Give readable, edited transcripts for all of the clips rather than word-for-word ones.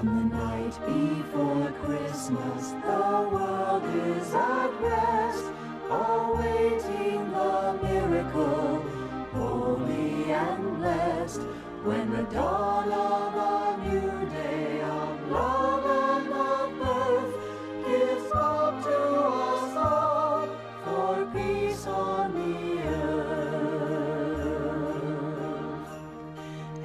On the night before Christmas, the world is at rest, awaiting the miracle, holy and blessed, when the dawn of a new day of love and of birth gives hope to us all for peace on the earth.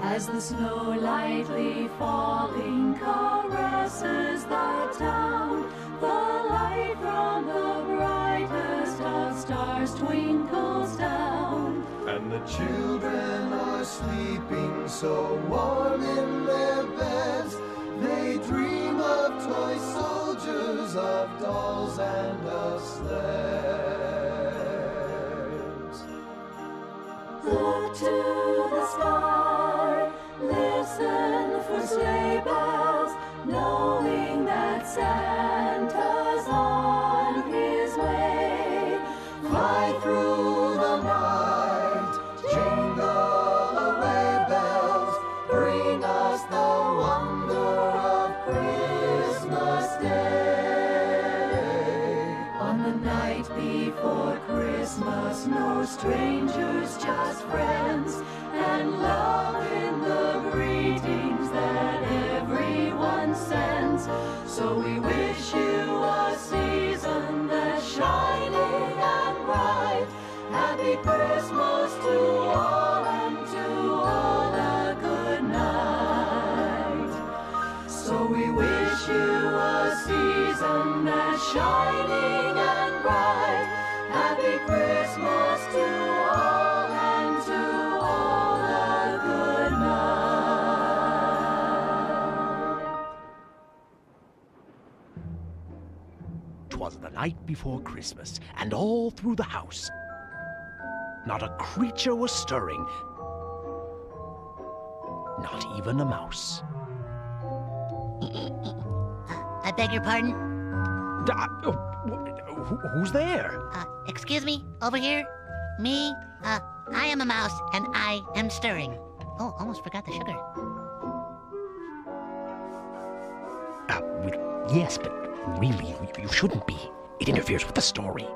As the snow lightly falling caresses the town, the light from the brightest of stars twinkles down. And the children are sleeping so warm in their beds, they dream of toy soldiers, of dolls and of sleds. Look to the sky, listen for sleigh bells, knowing that Santa's on his way. Fly through the night, jingle away bells, bring us the wonder of Christmas Day. On the night before Christmas, no strangers, just friends, and love in the greetings that everyone sends. So we wish you a season that's shining and bright. Happy Christmas to all, and to all a good night. So we wish you a season that's shining and bright. Happy Christmas to all, and to all a good night. 'Twas the night before Christmas, and all through the house not a creature was stirring, not even a mouse. I beg your pardon? Who's there? Excuse me, over here? Me? I am a mouse, and I am stirring. Oh, almost forgot the sugar. Yes, but really, you shouldn't be. It interferes with the story.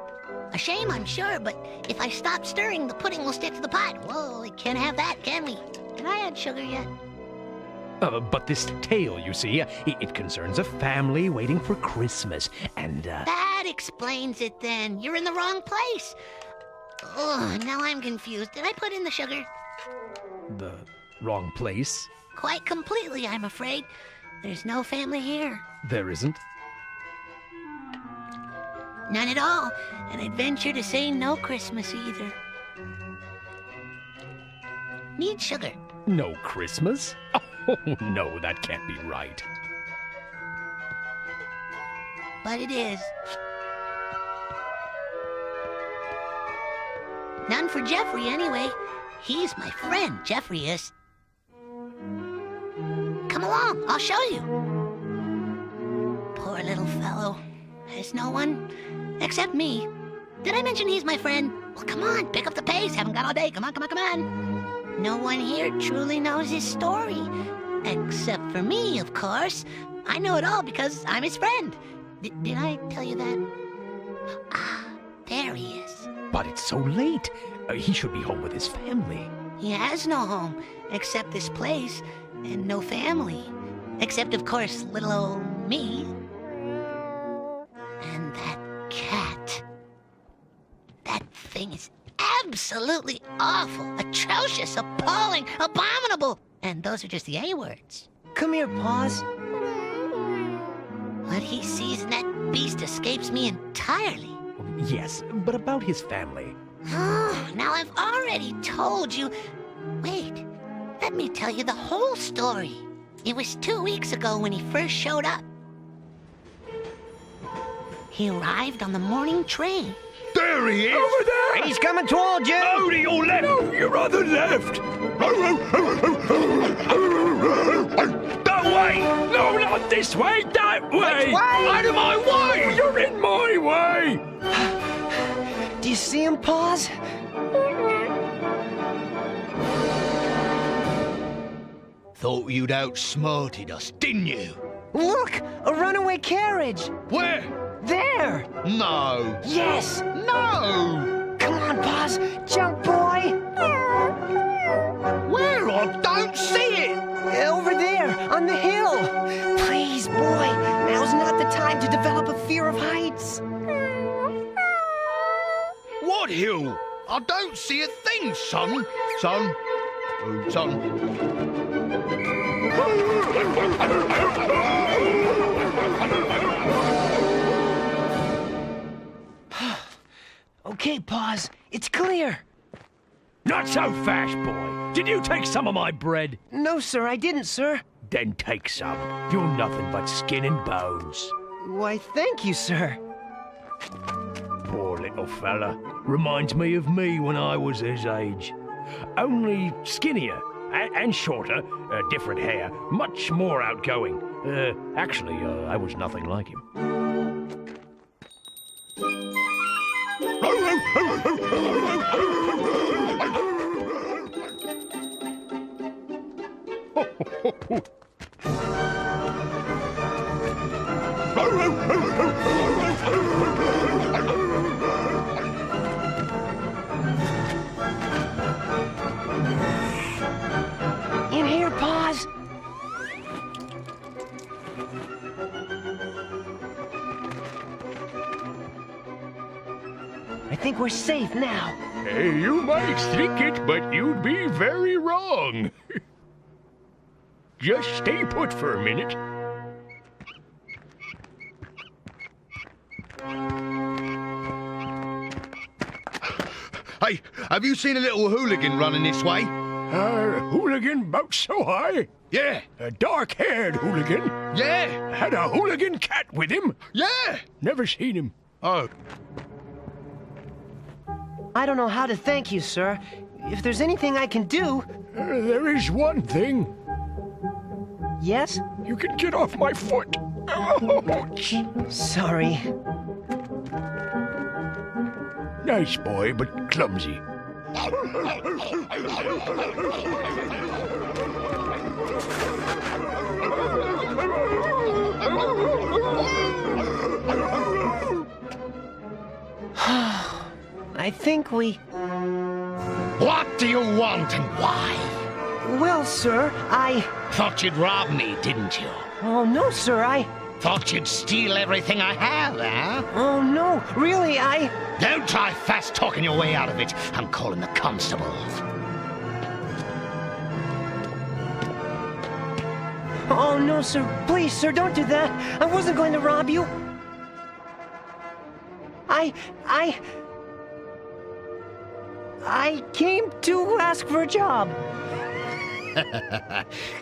A shame, I'm sure, but if I stop stirring, the pudding will stick to the pot. Whoa, we can't have that, can we? Can I add sugar yet? But this tale, you see, it concerns a family waiting for Christmas, and, That explains it, then. You're in the wrong place. Oh, now I'm confused. Did I put in the sugar? The wrong place? Quite completely, I'm afraid. There's no family here. There isn't? None at all, and I'd venture to say no Christmas either. Need sugar. No Christmas? Oh, no, that can't be right. But it is. None for Jeffrey, anyway. He's my friend, Jeffrey is. Come along, I'll show you. Poor little fellow. Has no one except me. Did I mention he's my friend? Well, come on, pick up the pace. Haven't got all day. Come on, come on, come on. No one here truly knows his story. Except for me, of course. I know it all because I'm his friend. Did I tell you that? Ah, there he is. But it's so late. He should be home with his family. He has no home except this place, and no family. Except, of course, little old me. And that cat. That thing is absolutely awful, atrocious, appalling, abominable. And those are just the A words. Come here, Paws. What he sees in that beast escapes me entirely. Yes, but about his family. Oh, now I've already told you. Wait, let me tell you the whole story. It was 2 weeks ago when he first showed up. He arrived on the morning train. There he is! Over there! He's coming toward you! No, to your left! No, your other left! That way! No, not this way! That way! Which way? Out of my way! You're in my way! Do you see him, Paws? Thought you'd outsmarted us, didn't you? Look! A runaway carriage! Where? There! No. Yes! No! Come on, Paws! Jump, boy! Where? I don't see it! Over there, on the hill! Please, boy, now's not the time to develop a fear of heights. What hill? I don't see a thing, son. Son. Oh, son. Okay, Paws, it's clear. Not so fast, boy. Did you take some of my bread? No, sir, I didn't, sir. Then take some. You're nothing but skin and bones. Why, thank you, sir. Poor little fella. Reminds me of me when I was his age. Only skinnier and shorter, different hair, much more outgoing. Actually, I was nothing like him. In here, Paws. I think we're safe now. You might think it, but you'd be very wrong. Just stay put for a minute. Hey, have you seen a little hooligan running this way? Hooligan about so high? Yeah. A dark-haired hooligan. Yeah. Had a hooligan cat with him. Yeah. Never seen him. Oh. I don't know how to thank you, sir. If there's anything I can do... There is one thing. Yes? You can get off my foot. Ouch. Sorry. Nice boy, but clumsy. I think we... What do you want and why? Well, sir, I... Thought you'd rob me, didn't you? Oh, no, sir, I... Thought you'd steal everything I have, eh? Oh, no, really, I... Don't try fast talking your way out of it. I'm calling the constable. Oh, no, sir. Please, sir, don't do that. I wasn't going to rob you. I came to ask for a job.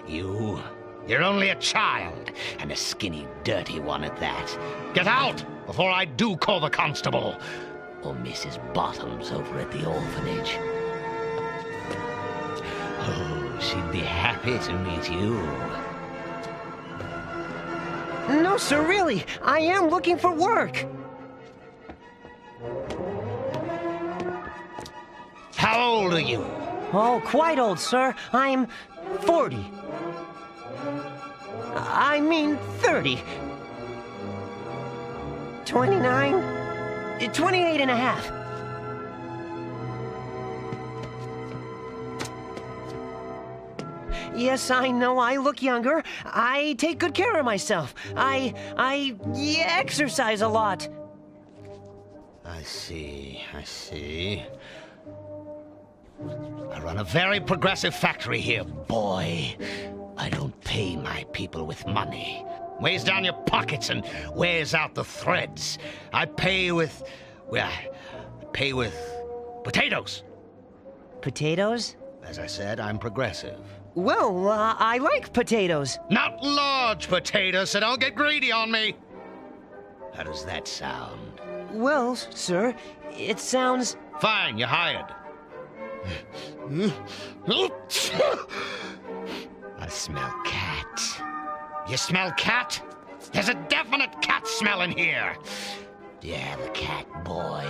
You're only a child, and a skinny, dirty one at that. Get out before I do call the constable. Or Mrs. Bottoms over at the orphanage. Oh, she'd be happy to meet you. No, sir, really. I am looking for work. How old are you? Oh, quite old, sir. I'm 40. I mean 30. 29? 28 and a half. Yes, I know I look younger. I take good care of myself. I exercise a lot. I see. I run a very progressive factory here, boy. I don't pay my people with money. Weighs down your pockets and wears out the threads. I pay with potatoes. Potatoes? As I said, I'm progressive. Well, I like potatoes. Not large potatoes, so don't get greedy on me. How does that sound? Well, sir, it sounds... Fine, you're hired. I smell cat. You smell cat? There's a definite cat smell in here. Do you have a cat, boy?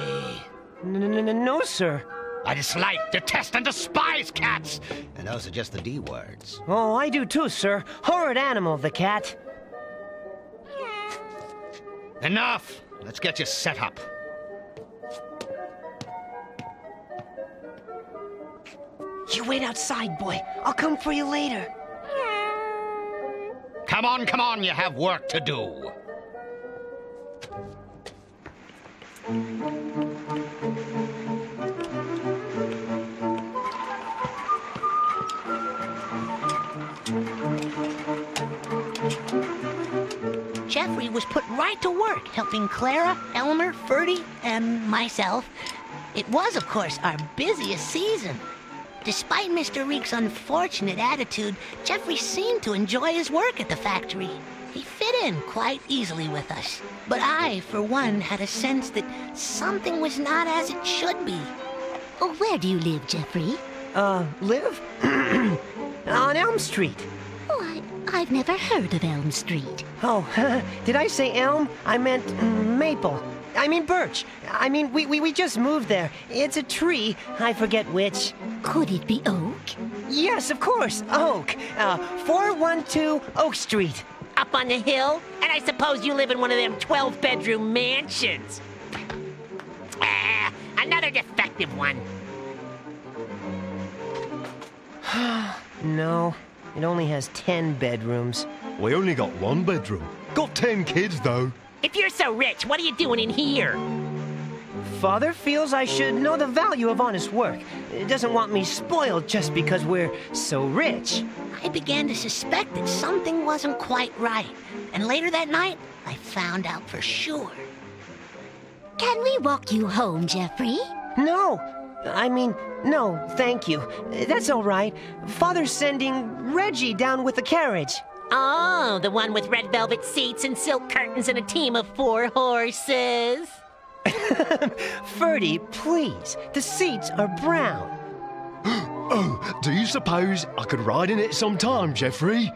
No, sir. I dislike, detest, and despise cats. And those are just the D words. Oh, I do too, sir. Horrid animal, the cat. Enough! Let's get you set up. You wait outside, boy. I'll come for you later. Come on, you have work to do. Jeffrey was put right to work, helping Clara, Elmer, Ferdy, and myself. It was, of course, our busiest season. Despite Mr. Reek's unfortunate attitude, Jeffrey seemed to enjoy his work at the factory. He fit in quite easily with us. But I, for one, had a sense that something was not as it should be. Oh, where do you live, Jeffrey? Live? On Elm Street. Oh, I've never heard of Elm Street. Oh, did I say elm? I meant maple. I mean birch. I mean, we just moved there. It's a tree. I forget which. Could it be oak? Yes, of course. Oak. 412 Oak Street. Up on the hill? And I suppose you live in one of them 12-bedroom mansions. Another defective one. No, it only has 10 bedrooms. We only got 1 bedroom. Got 10 kids, though. If you're so rich, what are you doing in here? Father feels I should know the value of honest work. He doesn't want me spoiled just because we're so rich. I began to suspect that something wasn't quite right. And later that night, I found out for sure. Can we walk you home, Jeffrey? No. No, thank you. That's all right. Father's sending Reggie down with the carriage. Oh, the one with red velvet seats and silk curtains and a team of 4 horses. Ferdy, please. The seats are brown. Oh, do you suppose I could ride in it sometime, Jeffrey?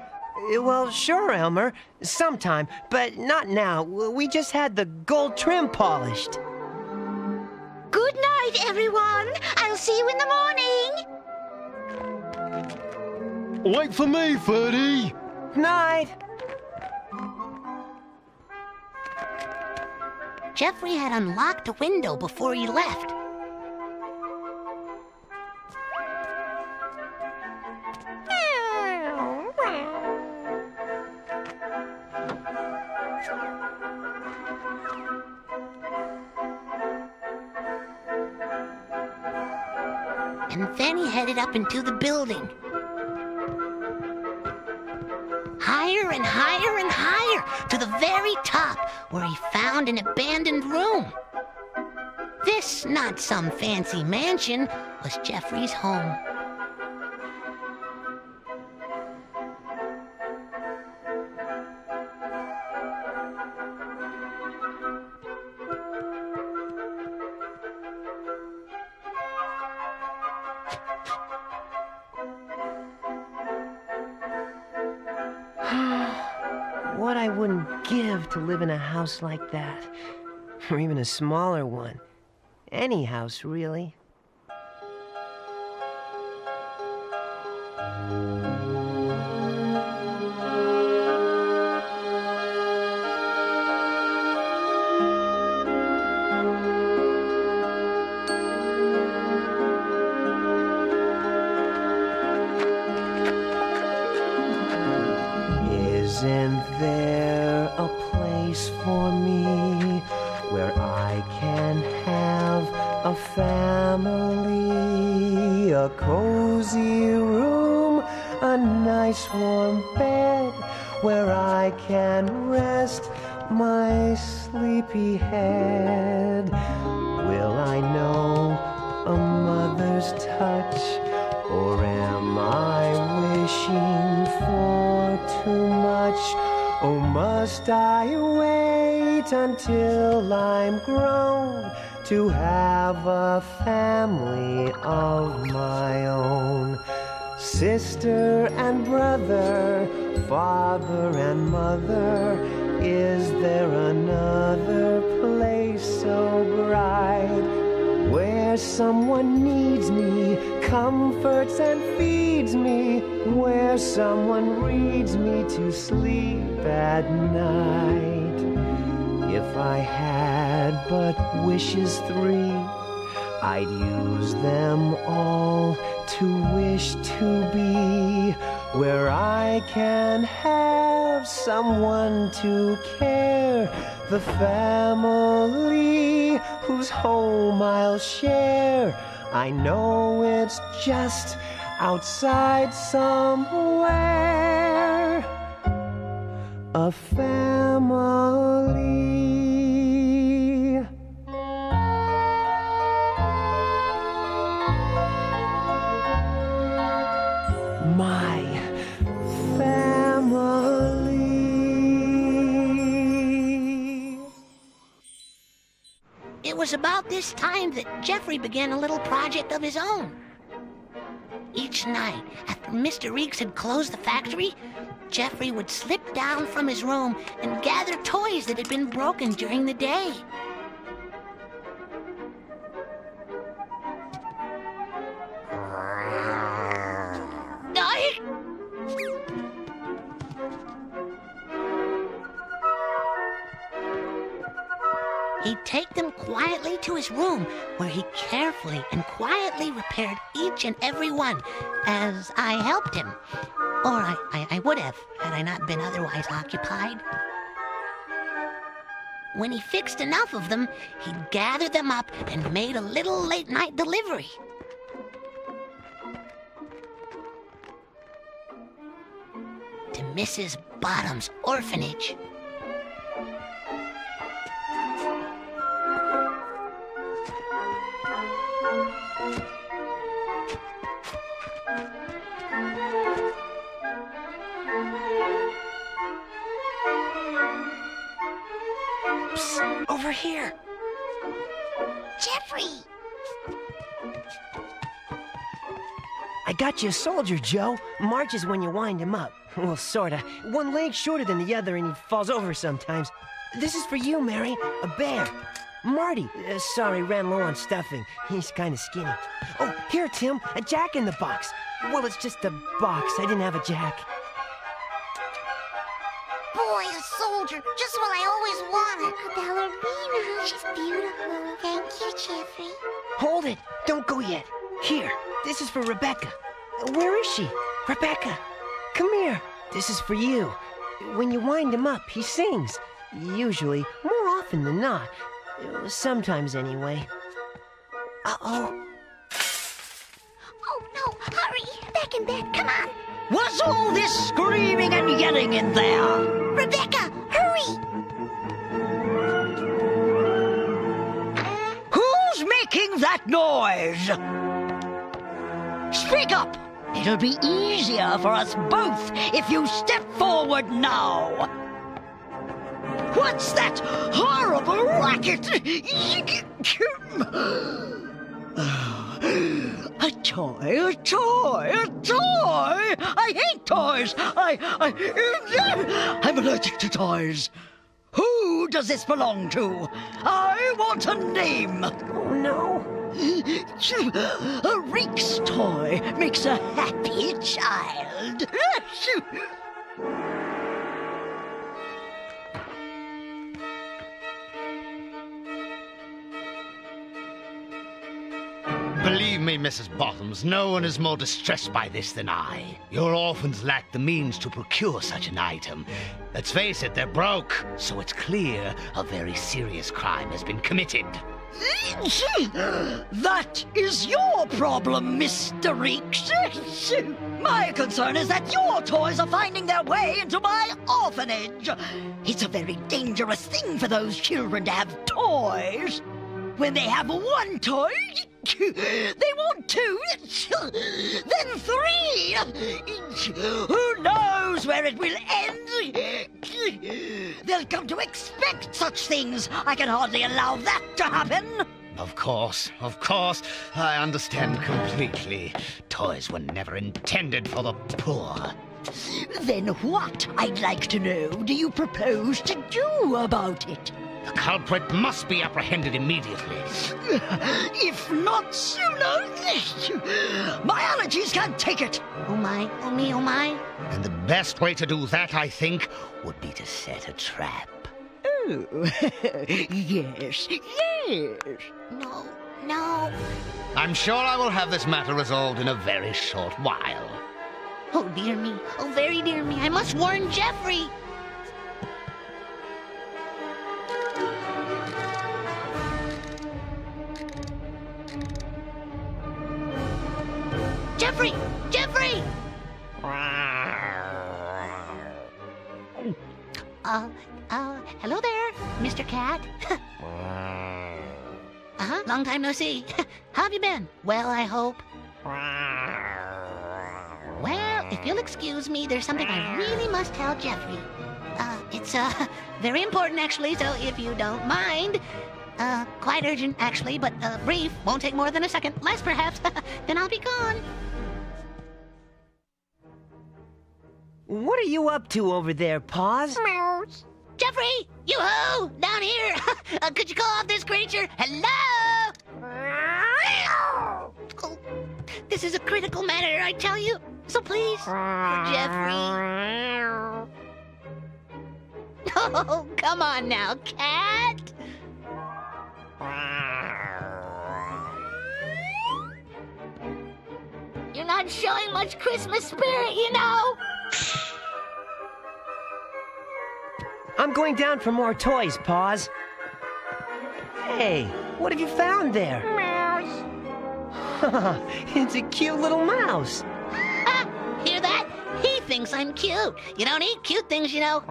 Well, sure, Elmer. Sometime, but not now. We just had the gold trim polished. Good night, everyone. I'll see you in the morning. Wait for me, Ferdy. Night. Jeffrey had unlocked the window before he left. And then he headed up into the building. Higher and higher and higher, to the very top, where he found an abandoned room. This, not some fancy mansion, was Jeffrey's home. What I wouldn't give to live in a house like that. Or even a smaller one. Any house, really. Isn't there a place for me where I can have a family, a cozy room, a nice warm bed where I can rest my sleepy head? Will I know a mother's touch, or am I wishing for too much? Oh, must I wait until I'm grown to have a family of my own? Sister and brother, father and mother, is there another place so bright where someone needs me, comforts and feeds me, where someone reads me to sleep at night? If I had but wishes 3, I'd use them all to wish to be where I can have someone to care, the family whose home I'll share. I know it's just outside somewhere, a family. My family. It was about this time that Jeffrey began a little project of his own. Each night, after Mr. Reeks had closed the factory, Jeffrey would slip down from his room and gather toys that had been broken during the day. He'd take them quietly to his room, where he carefully and quietly repaired each and every one, as I helped him. Or I would have, had I not been otherwise occupied. When he fixed enough of them, he'd gather them up and made a little late-night delivery. To Mrs. Bottom's orphanage. Psst, over here. Jeffrey! I got you a soldier, Joe. Marches when you wind him up. Well, sorta. One leg's shorter than the other and he falls over sometimes. This is for you, Mary. A bear. Marty. Sorry, ran low on stuffing. He's kinda skinny. Oh, here, Tim. A jack in the box. Well, it's just a box. I didn't have a jack. Boy, a soldier. Just what I always wanted. A ballerina. She's beautiful. Thank you, Jeffrey. Hold it. Don't go yet. Here. This is for Rebecca. Where is she? Rebecca. Come here. This is for you. When you wind him up, he sings. Usually. More often than not. Sometimes, anyway. Uh-oh. Oh, no. Hurry. Back in bed. Come on. What's all this screaming and yelling in there? Rebecca, hurry. Who's making that noise? Speak up! It'll be easier for us both if you step forward now. What's that horrible racket? A toy, a toy, a toy! I hate toys! I'm allergic to toys. Who does this belong to? I want a name. Oh, no. A Reeks toy makes a happy child. Believe me, Mrs. Bottoms, no one is more distressed by this than I. Your orphans lack the means to procure such an item. Let's face it, they're broke, so it's clear a very serious crime has been committed. That is your problem, Mr. Reeks. My concern is that your toys are finding their way into my orphanage. It's a very dangerous thing for those children to have toys. When they have one toy, they want two, then three. Who knows where it will end? They'll come to expect such things. I can hardly allow that to happen. Of course, I understand completely. Toys were never intended for the poor. Then what, I'd like to know, do you propose to do about it? The culprit must be apprehended immediately. If not sooner, my allergies can't take it. Oh my, oh me, oh my. And the best way to do that, I think, would be to set a trap. Oh, yes, yes. No, no. I'm sure I will have this matter resolved in a very short while. Oh, dear me. Oh, very dear me. I must warn Jeffrey. Jeffrey! Jeffrey! Hello there, Mr. Cat. Long time no see. How have you been? Well, I hope. Well, if you'll excuse me, there's something I really must tell Jeffrey. It's, very important, actually, so if you don't mind. Quite urgent, actually, but, brief. Won't take more than a second. Less, perhaps. Then I'll be gone. What are you up to over there, Paws? Jeffrey! Yoo-hoo! Down here! Could you call off this creature? Hello! Oh, this is a critical matter, I tell you. So please, for Jeffrey. Oh, come on now, cat. You're not showing much Christmas spirit, you know. I'm going down for more toys, Paws. Hey, what have you found there? Mouse. It's a cute little mouse. Hear that? He thinks I'm cute. You don't eat cute things, you know.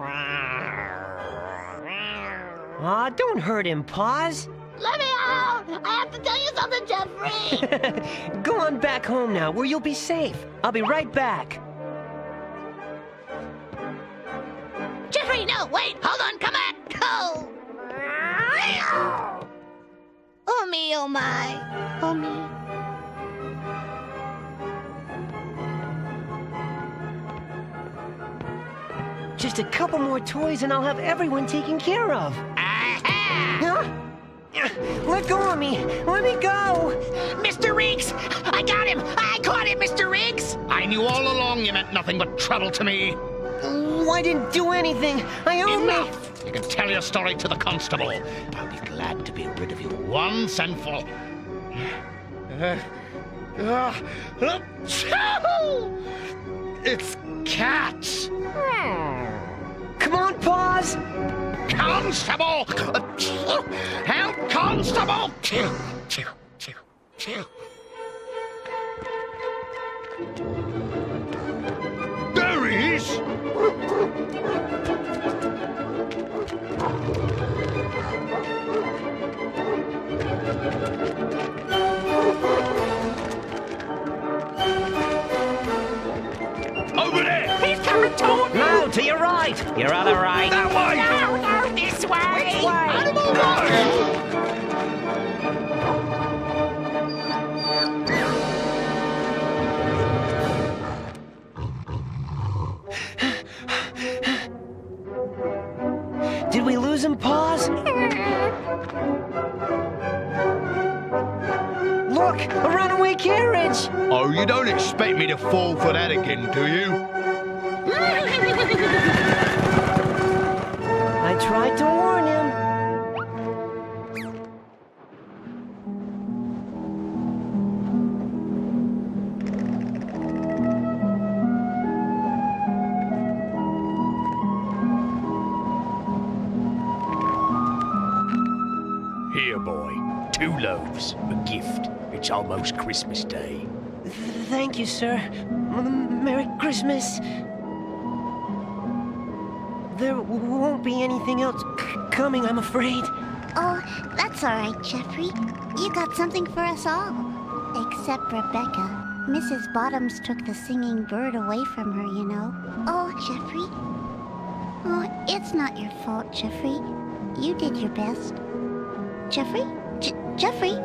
Aw, don't hurt him, Paws. Let me out! I have to tell you something, Jeffrey! Go on back home now, where you'll be safe. I'll be right back. Jeffrey, no, wait, hold on, come back! Oh! Oh me, oh my. Oh me. Just a couple more toys and I'll have everyone taken care of. Huh? Let go of me! Let me go! Mr. Riggs! I got him! I caught him, Mr. Riggs! I knew all along you meant nothing but trouble to me. I didn't do anything. I only... Enough! You can tell your story to the constable. I'll be glad to be rid of you once and for... It's cats! Come on, Paws! Constable! Help, Constable! There he is! Over there! He's coming toward me! No, to your right! Your other right. That way! No, no, this way! Which way? Animal right! Did we lose him, Paws? Look! A runaway carriage! Oh, you don't expect me to fall for that again, do you? I tried to warn him. Here, boy. 2 loaves. A gift. It's almost Christmas Day. Thank you, sir. Merry Christmas. There won't be anything else coming, I'm afraid. Oh, that's all right, Jeffrey. You got something for us all. Except Rebecca. Mrs. Bottoms took the singing bird away from her, you know. Oh, Jeffrey. Oh, it's not your fault, Jeffrey. You did your best. Jeffrey? Jeffrey?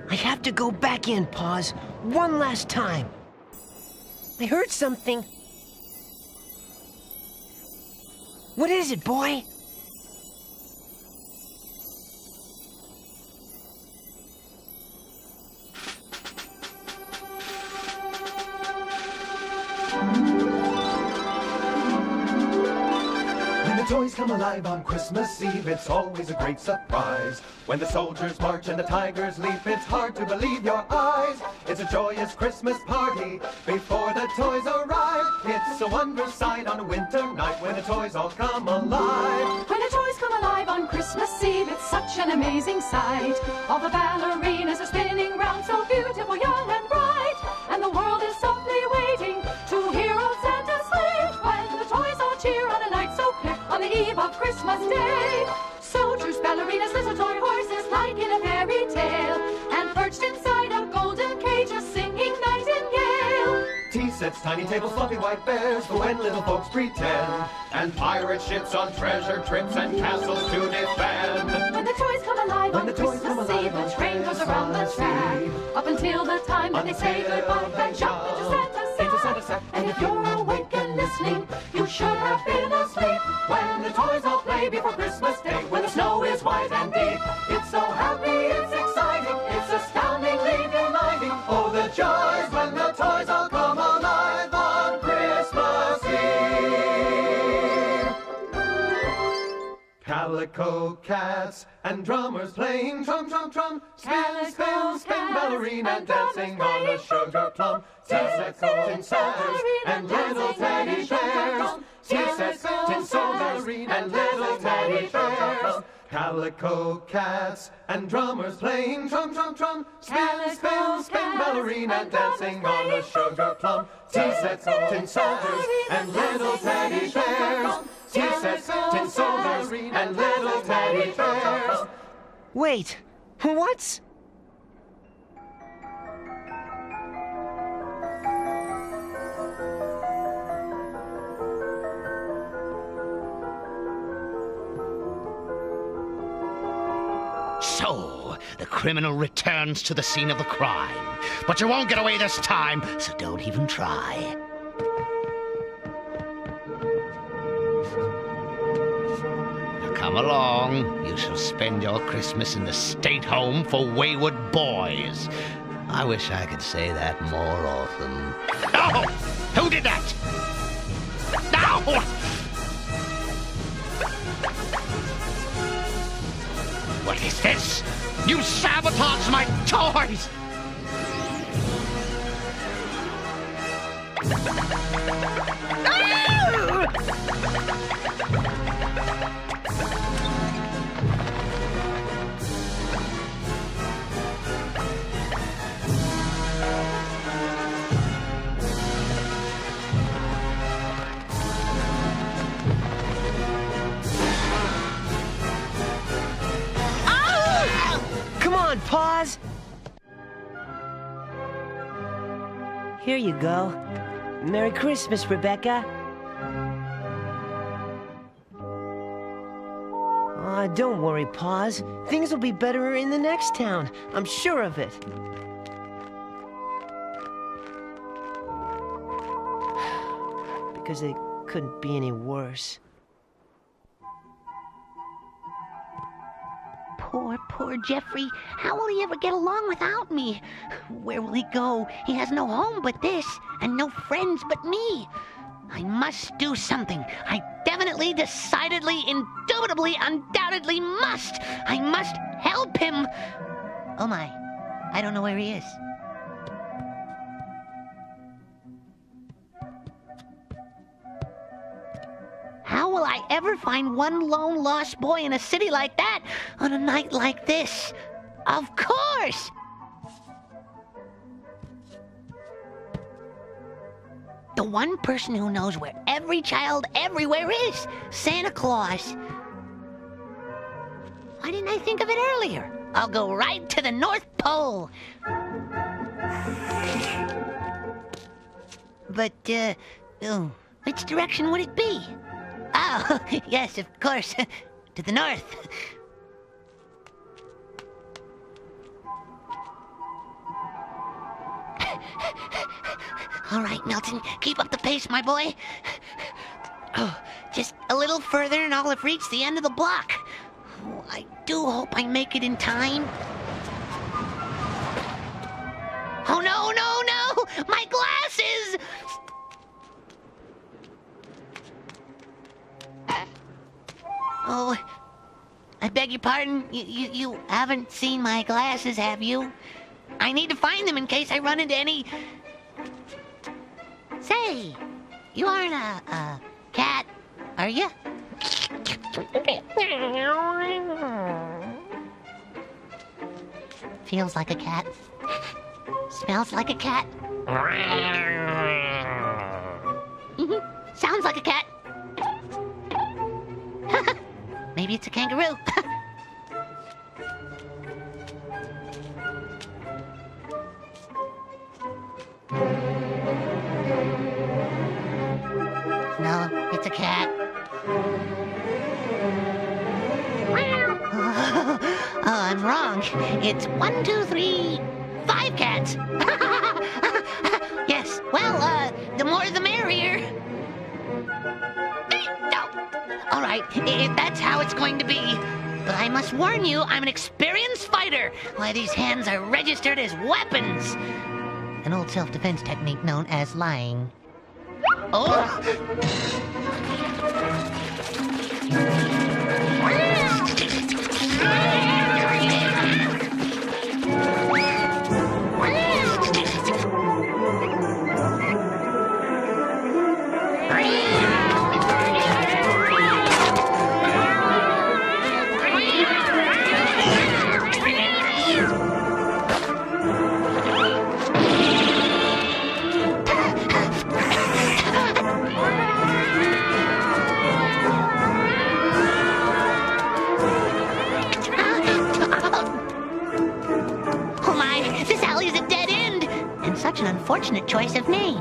I have to go back in, Paws. One last time. I heard something. What is it, boy? toys come alive on Christmas Eve, it's always a great surprise. When the soldiers march and the tigers leap, it's hard to believe your eyes. It's a joyous Christmas party before the toys arrive. It's a wondrous sight on a winter night when the toys all come alive. When the toys come alive on Christmas Eve, it's such an amazing sight. All the ballerinas are spinning round, so beautiful, young and bright. And the world is softly waiting to hear old Santa's sleigh. When the toys all cheer on a night so clear, on the eve of Christmas Day. Soldiers, ballerinas, little toy horses, like in a fairy tale. And perched inside a golden cage, a singing nightingale. Tea sets, tiny tables, fluffy white bears for when little folks pretend. And pirate ships on treasure trips and castles to defend. When the toys come alive on Christmas Eve, the train goes around the track. Up until the time that they say goodbye and jump into Santa's sack. And if you're awake and listening, you should have been asleep. When the toys all play before Christmas Day, when the snow is white and deep. It's so happy, it's exciting, it's astoundingly delighting. Oh, the joys when the toys all come alive on Christmas Eve. Calico cats and drummers playing trum, trum, trum. Spin, spin, spin, ballerina and dancing on a sugar plum. Tea-sets, tin soldiers and little teddy bears. Tea-sets, tin soldiers and little teddy bears. Calico cats and drummers playing trum, trum, trum. Spin, spin, spin, ballerina and dancing on a sugar plum. Tea-sets, tin soldiers and little teddy bears. Tea-sets, tin soldiers and little teddy bears. Wait, what? So, the criminal returns to the scene of the crime. But you won't get away this time, so don't even try. Now come along. You shall spend your Christmas in the State Home for Wayward Boys. I wish I could say that more often. Oh! Who did that? No! What is this? You sabotaged my toys! Pause. Here you go. Merry Christmas, Rebecca. Don't worry, Paws. Things will be better in the next town. I'm sure of it. Because it couldn't be any worse. Poor Jeffrey. How will he ever get along without me? Where will he go? He has no home but this, and no friends but me. I must do something. I definitely, decidedly, indubitably, undoubtedly must. I must help him. Oh my, I don't know where he is. How will I ever find one lone lost boy in a city like that on a night like this? Of course! The one person who knows where every child everywhere is, Santa Claus. Why didn't I think of it earlier? I'll go right to the North Pole. But, which direction would it be? Oh, yes, of course. To the north. All right, Milton, keep up the pace, my boy. Oh, just a little further and I'll have reached the end of the block. Oh, I do hope I make it in time. Oh, no, no, no! My glasses! I beg your pardon? You haven't seen my glasses, have you? I need to find them in case I run into any... Say, you aren't a cat, are you? Feels like a cat. Smells like a cat. Sounds like a cat. Maybe it's a kangaroo. No, it's a cat. Oh, I'm wrong. It's 1, 2, 3, 5 cats. Yes, well, the more the merrier. No. All right, if that's how it's going to be. But I must warn you, I'm an experienced fighter. Why, these hands are registered as weapons. An old self-defense technique known as lying. Oh! Such an unfortunate choice of name.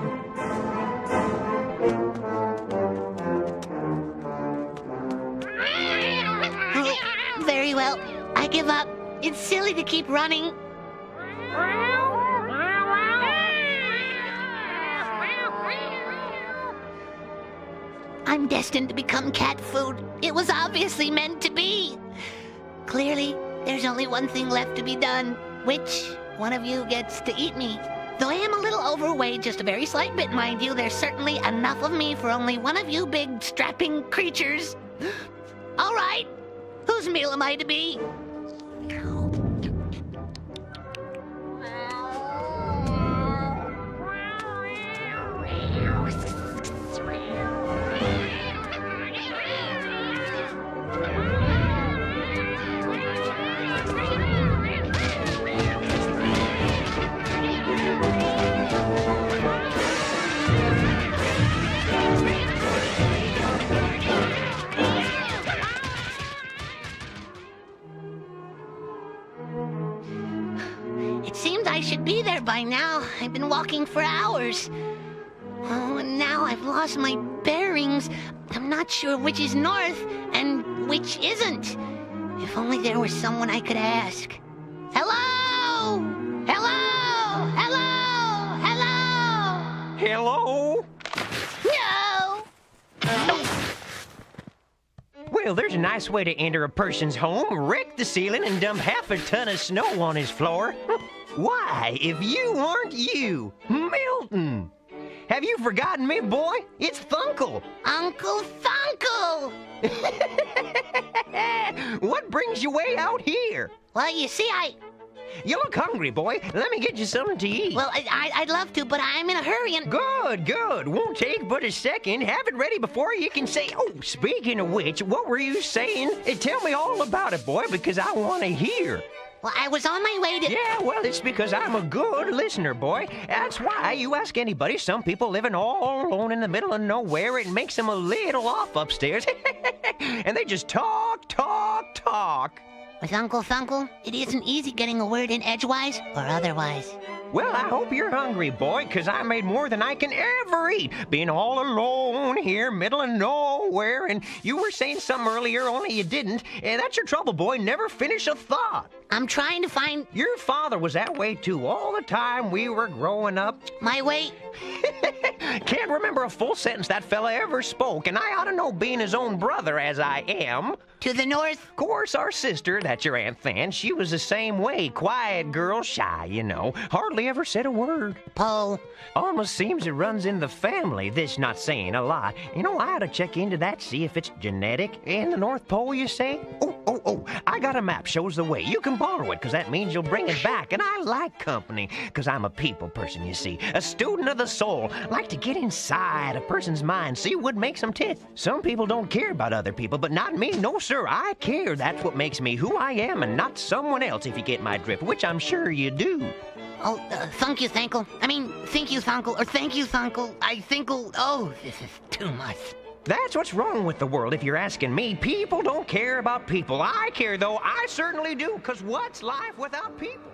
Oh, very well. I give up. It's silly to keep running. I'm destined to become cat food. It was obviously meant to be. Clearly, there's only one thing left to be done. Which one of you gets to eat me? Though I am a little overweight, just a very slight bit, mind you, there's certainly enough of me for only one of you big, strapping creatures. All right, whose meal am I to be? I should be there by now. I've been walking for hours. Oh, and now I've lost my bearings. I'm not sure which is north and which isn't. If only there was someone I could ask. Hello? Hello? Hello? Hello? Hello? No! Well, there's a nice way to enter a person's home, wreck the ceiling, and dump half a ton of snow on his floor. Why, if you aren't you, Milton! Have you forgotten me, boy? It's Thunkle! Uncle Thunkle! What brings you way out here? Well, you see, You look hungry, boy. Let me get you something to eat. Well, I'd love to, but I'm in a hurry and... Good, good. Won't take but a second. Have it ready before you can say... Oh, speaking of which, what were you saying? Tell me all about it, boy, because I want to hear. Well, I was on my way to... Yeah, well, it's because I'm a good listener, boy. That's why you ask anybody. Some people living all alone in the middle of nowhere, it makes them a little off upstairs. And they just talk. With Uncle Thunkle, it isn't easy getting a word in edgewise or otherwise. Well, I hope you're hungry, boy, because I made more than I can ever eat. Being all alone here, middle of nowhere, and you were saying something earlier, only you didn't. And that's your trouble, boy. Never finish a thought. I'm trying to find... Your father was that way, too, all the time we were growing up. My way? Can't remember a full sentence that fella ever spoke, and I ought to know, being his own brother, as I am. To the north? Of course, our sister, that's your Aunt Fan, she was the same way. Quiet girl, shy, you know. Hardly ever said a word. Pole. Almost seems it runs in the family, this not saying a lot. You know, I ought to check into that, see if it's genetic. In the North Pole, you say? Oh, I got a map, shows the way. You can borrow it, because that means you'll bring it back. And I like company, because I'm a people person, you see. A student of the soul. Like to get inside a person's mind, see what makes them tick. Some people don't care about other people, but not me. No, sir, I care. That's what makes me who I am and not someone else, if you get my drift, which I'm sure you do. Oh, thank you, Thankle. I mean, thank you, Thankle, or thank you, Thankle. I thinkle. Oh, this is too much. That's what's wrong with the world, if you're asking me. People don't care about people. I care, though. I certainly do, because what's life without people?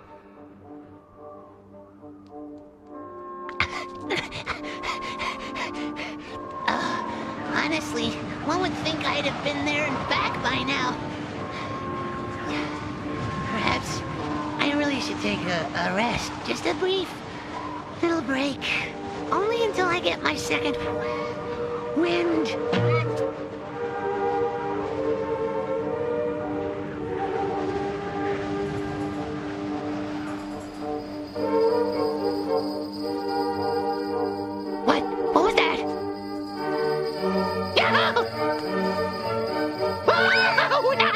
Honestly, one would think I'd have been there and back by now. Perhaps I really should take a rest. Just a brief little break. Only until I get my second wind. What? What was that? No! Oh, no!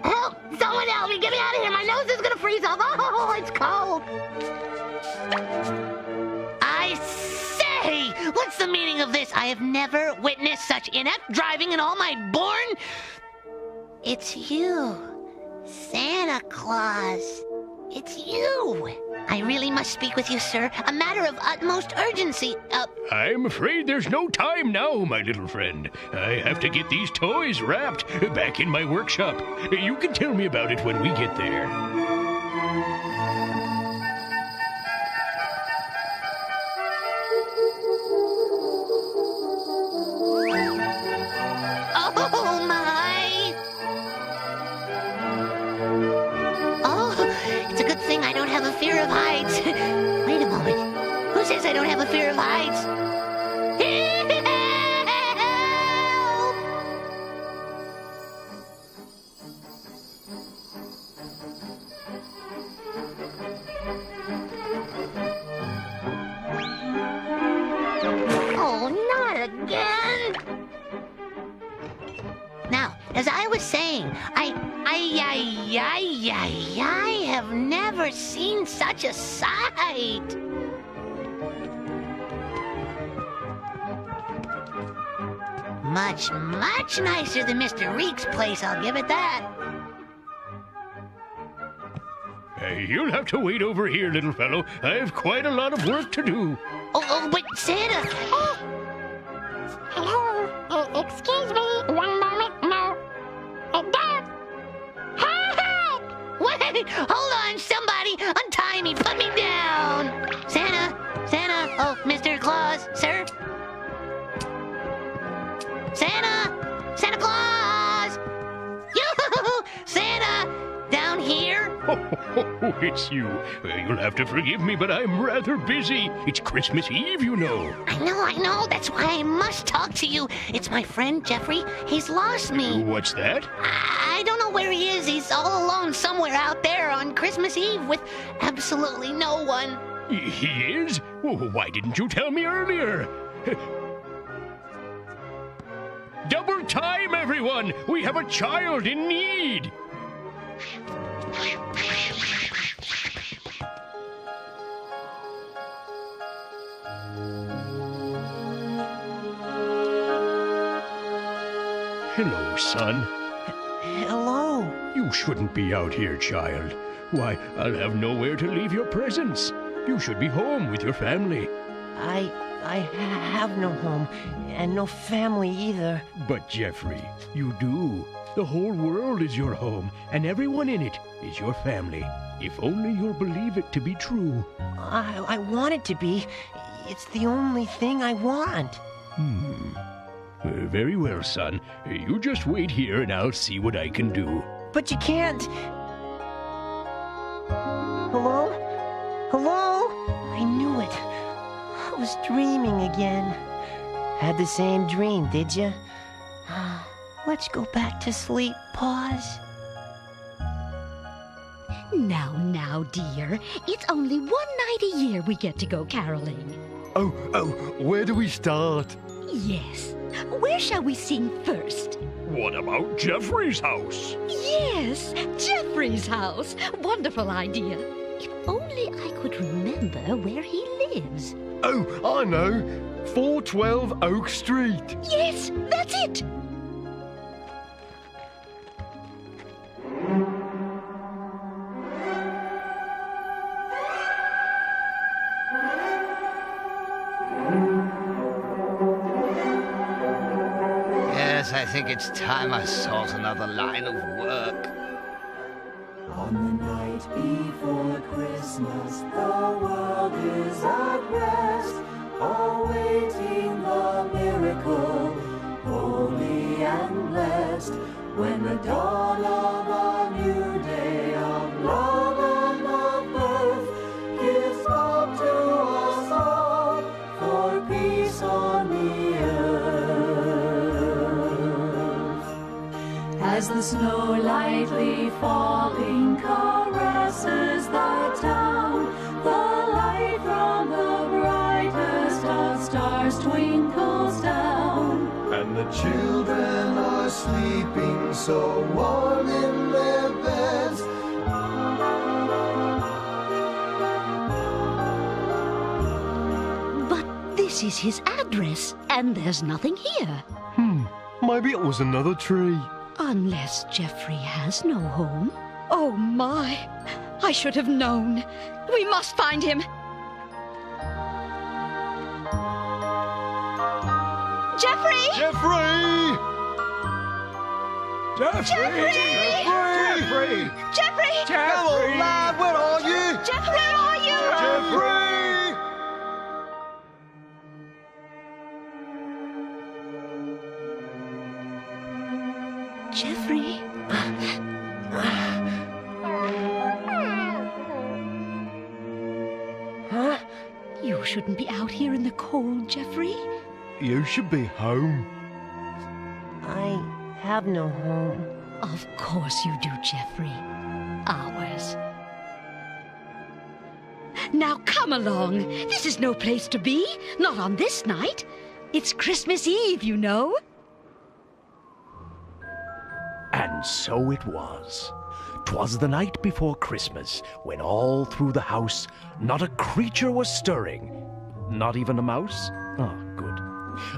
Help! Someone help me! Get me out of here! My nose is gonna freeze off! Oh, it's cold! I say! What's the meaning of this? I have never witnessed such inept driving in all my born... It's you, Santa Claus. It's you. I really must speak with you, sir. A matter of utmost urgency. I'm afraid there's no time now, my little friend. I have to get these toys wrapped back in my workshop. You can tell me about it when we get there. Oh, my. Oh, it's a good thing I don't have a fear of heights. Wait a moment. Who says I don't have a fear of heights? Help! Oh, not again! Now, as I was saying, I have never seen such a sight. Much, much nicer than Mr. Reek's place, I'll give it that. You'll have to wait over here, little fellow. I've quite a lot of work to do. Oh, but Santa! Oh. Hello? Excuse me? One moment? No. Dad! Help! Wait! Hold on, somebody! Untie me! Put me down! Santa! Oh, Mr. Claus, sir? Santa Claus! Yoo-hoo-hoo! Santa! Down here? Oh, it's you. You'll have to forgive me, but I'm rather busy. It's Christmas Eve, you know. I know. That's why I must talk to you. It's my friend Jeffrey. He's lost me. What's that? I don't know where he is. He's all alone somewhere out there on Christmas Eve with absolutely no one. He is? Oh, why didn't you tell me earlier? Double time, everyone! We have a child in need! Hello, son. Hello. You shouldn't be out here, child. Why, I'll have nowhere to leave your presents. You should be home with your family. I have no home, and no family either. But, Jeffrey, you do. The whole world is your home, and everyone in it is your family. If only you'll believe it to be true. I want it to be. It's the only thing I want. Very well, son. You just wait here, and I'll see what I can do. But you can't. Hello? Hello? I knew it. I was dreaming again. Had the same dream, did you? Let's go back to sleep, Paws. Now, dear. It's only one night a year we get to go caroling. Oh, where do we start? Yes. Where shall we sing first? What about Jeffrey's house? Yes, Jeffrey's house. Wonderful idea. If only I could remember where he lives. Oh, I know. 412 Oak Street. Yes, that's it. Yes, I think it's time I sought another line of work. On the night before Christmas, the world is at rest, awaiting the miracle, holy and blessed, when the dawn of a new day of love and of birth gives hope to us all for peace on the earth. As the snow lightly falling caresses the town, the light from the brightest of stars twinkles down. And the children are sleeping so warm in their beds. But this is his address, and there's nothing here. Maybe it was another tree. Unless Jeffrey has no home. Oh, my. I should have known. We must find him. Jeffrey! Jeffrey! Jeffrey! Jeffrey! Jeffrey! Come on, lad, where are you? Jeffrey, where are you? Jeffrey! Jeffrey? Huh? You shouldn't be out here in the cold, Jeffrey. You should be home. I have no home. Of course you do, Jeffrey. Ours. Now come along. This is no place to be. Not on this night. It's Christmas Eve, you know. And so it was. 'Twas the night before Christmas, when all through the house not a creature was stirring. Not even a mouse? Oh, good.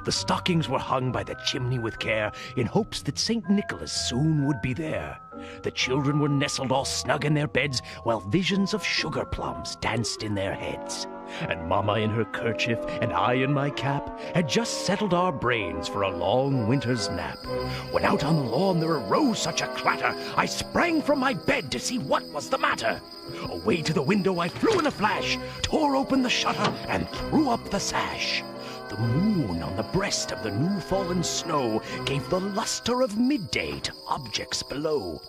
The stockings were hung by the chimney with care, in hopes that St. Nicholas soon would be there. The children were nestled all snug in their beds, while visions of sugar plums danced in their heads. And Mama in her kerchief, and I in my cap, had just settled our brains for a long winter's nap. When out on the lawn there arose such a clatter, I sprang from my bed to see what was the matter. Away to the window I flew in a flash, tore open the shutter, and threw up the sash. The moon on the breast of the new-fallen snow gave the luster of midday to objects below.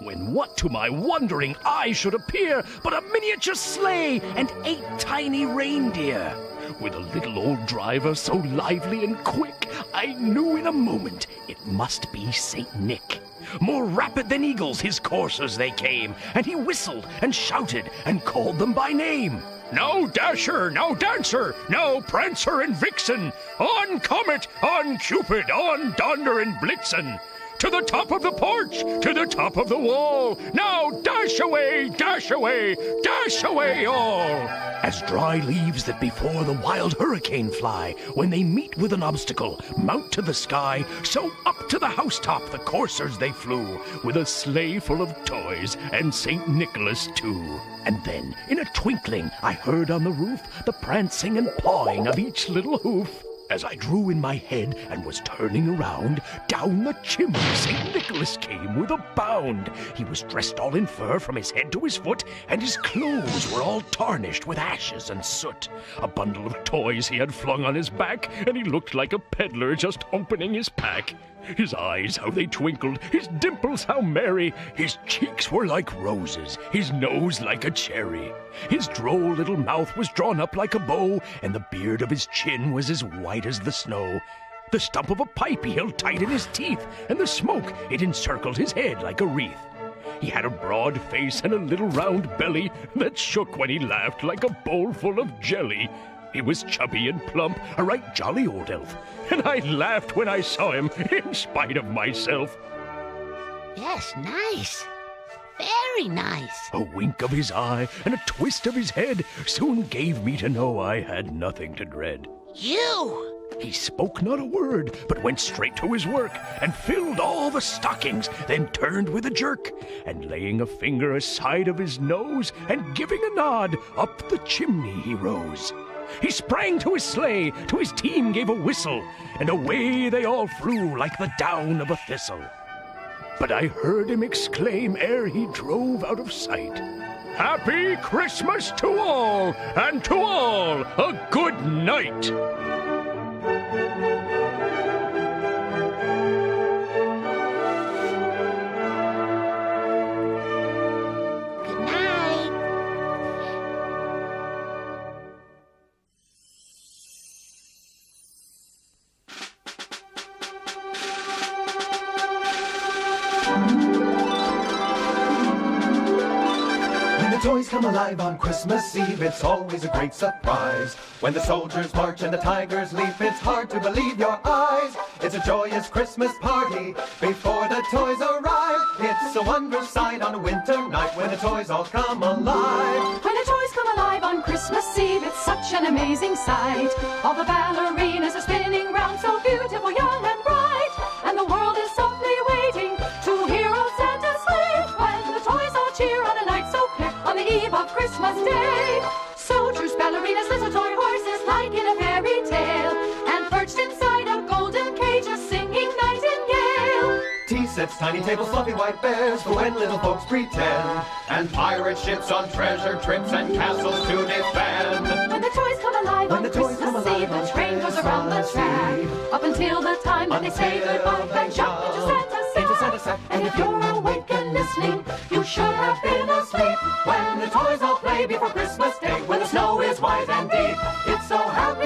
When what to my wondering eye should appear but a miniature sleigh and 8 tiny reindeer. With a little old driver so lively and quick, I knew in a moment it must be Saint Nick. More rapid than eagles his coursers they came, and he whistled and shouted and called them by name. Now Dasher, now Dancer, now Prancer and Vixen, on Comet, on Cupid, on Donder and Blitzen. To the top of the porch, to the top of the wall. Now dash away, dash away, dash away all. As dry leaves that before the wild hurricane fly, when they meet with an obstacle, mount to the sky, so up to the housetop the coursers they flew, with a sleigh full of toys, and St. Nicholas too. And then, in a twinkling, I heard on the roof the prancing and pawing of each little hoof. As I drew in my head and was turning around, down the chimney St. Nicholas came with a bound. He was dressed all in fur from his head to his foot, and his clothes were all tarnished with ashes and soot. A bundle of toys he had flung on his back, and he looked like a peddler just opening his pack. His eyes, how they twinkled, his dimples, how merry. His cheeks were like roses, his nose like a cherry. His droll little mouth was drawn up like a bow, and the beard of his chin was as white white as the snow. The stump of a pipe he held tight in his teeth, and the smoke, it encircled his head like a wreath. He had a broad face and a little round belly that shook when he laughed like a bowl full of jelly. He was chubby and plump, a right jolly old elf, and I laughed when I saw him, in spite of myself. Yes, nice. Very nice. A wink of his eye and a twist of his head soon gave me to know I had nothing to dread. You! He spoke not a word, but went straight to his work, and filled all the stockings, then turned with a jerk, and laying a finger aside of his nose, and giving a nod, up the chimney he rose. He sprang to his sleigh, to his team gave a whistle, and away they all flew like the down of a thistle. But I heard him exclaim ere he drove out of sight, "Happy Christmas to all, and to all a good night!" Toys come alive on Christmas Eve, it's always a great surprise. When the soldiers march and the tigers leap, it's hard to believe your eyes. It's a joyous Christmas party before the toys arrive. It's a wondrous sight on a winter night when the toys all come alive. When the toys come alive on Christmas Eve, it's such an amazing sight. All the ballerinas are spinning round, so beautiful, young and bright. And the world is softly waiting to hear old Santa sleigh. When the toys all cheer on a night so clear, on the eve of Christmas Day. Soldiers, ballerinas, little toy horses, like in a fairy tale, and perched inside a golden cage, a singing nightingale. Tea sets, tiny tables, fluffy white bears, for when little folks pretend, and pirate ships on treasure trips and castles to defend. When the toys come alive on Christmas Eve, the train goes around the track, up until the time that they say goodbye and jump into Santa's sack. And if you're awake and listening, you should have been asleep when the toys all play before Christmas Day, when the snow is white and deep. It's so happy